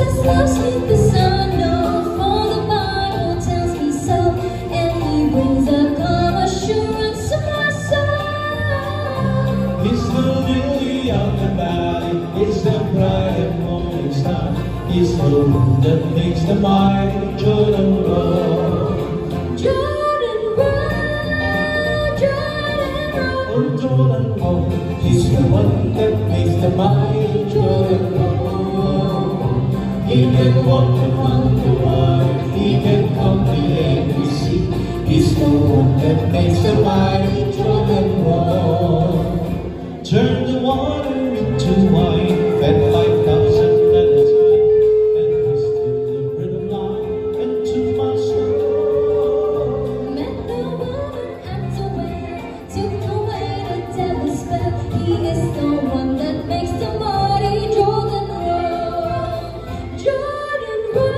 Jesus loves me 'cause I know, for the Bible tells me so, and He brings a calm assurance to my soul. It's the lily of the valley, it's the bright and morning star. It's the one that makes the mighty Jordan roll. Jordan roll, Jordan roll. Oh, Jordan roll. He's the one that makes the mighty Jordan roll. He can walk upon the water, he can calm the angry sea. He's the one that makes the mighty Jordan roll. Turn the water into wine, fed 5,000 men at time, and distilled the bread of life into my soul. Met the woman at the well, took away the devil's spell. He is the one that makes the mighty Jordan roll. Jordan roll,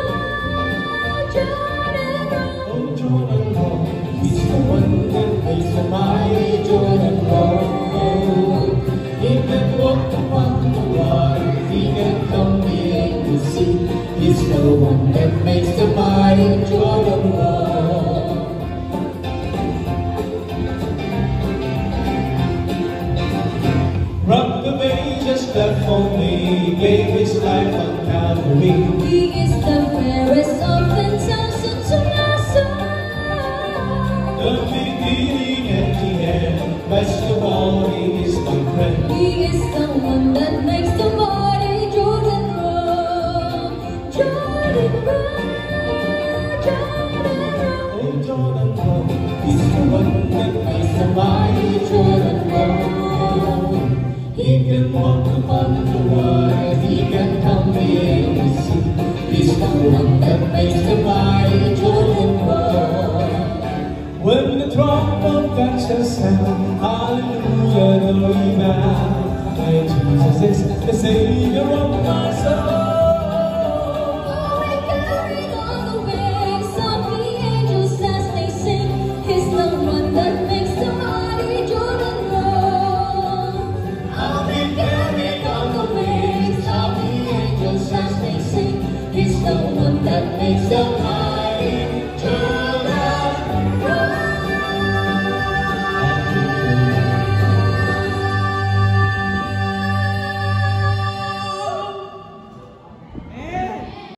Jordan roll. Oh, Jordan roll. He's the one that makes the mighty Jordan roll. He can walk upon the water, he can calm the angry sea. He's the one that makes the mighty Jordan roll. Rock the ages that for me, gave his life on Calvary. He is the fairest of 10,000 to my soul. The beginning and the end, best of all, he is my friend. He is the one that makes the mighty Jordan roll. Jordan roll, Jordan roll. Oh, Jordan roll. He's the one that makes the mighty Jordan roll. He can walk upon the water, he can calm the angry sea. He's the one that makes the mighty Jordan roll. When the trumpet God shall sound, hallelujah, glory bound. My Jesus is the Savior of my soul.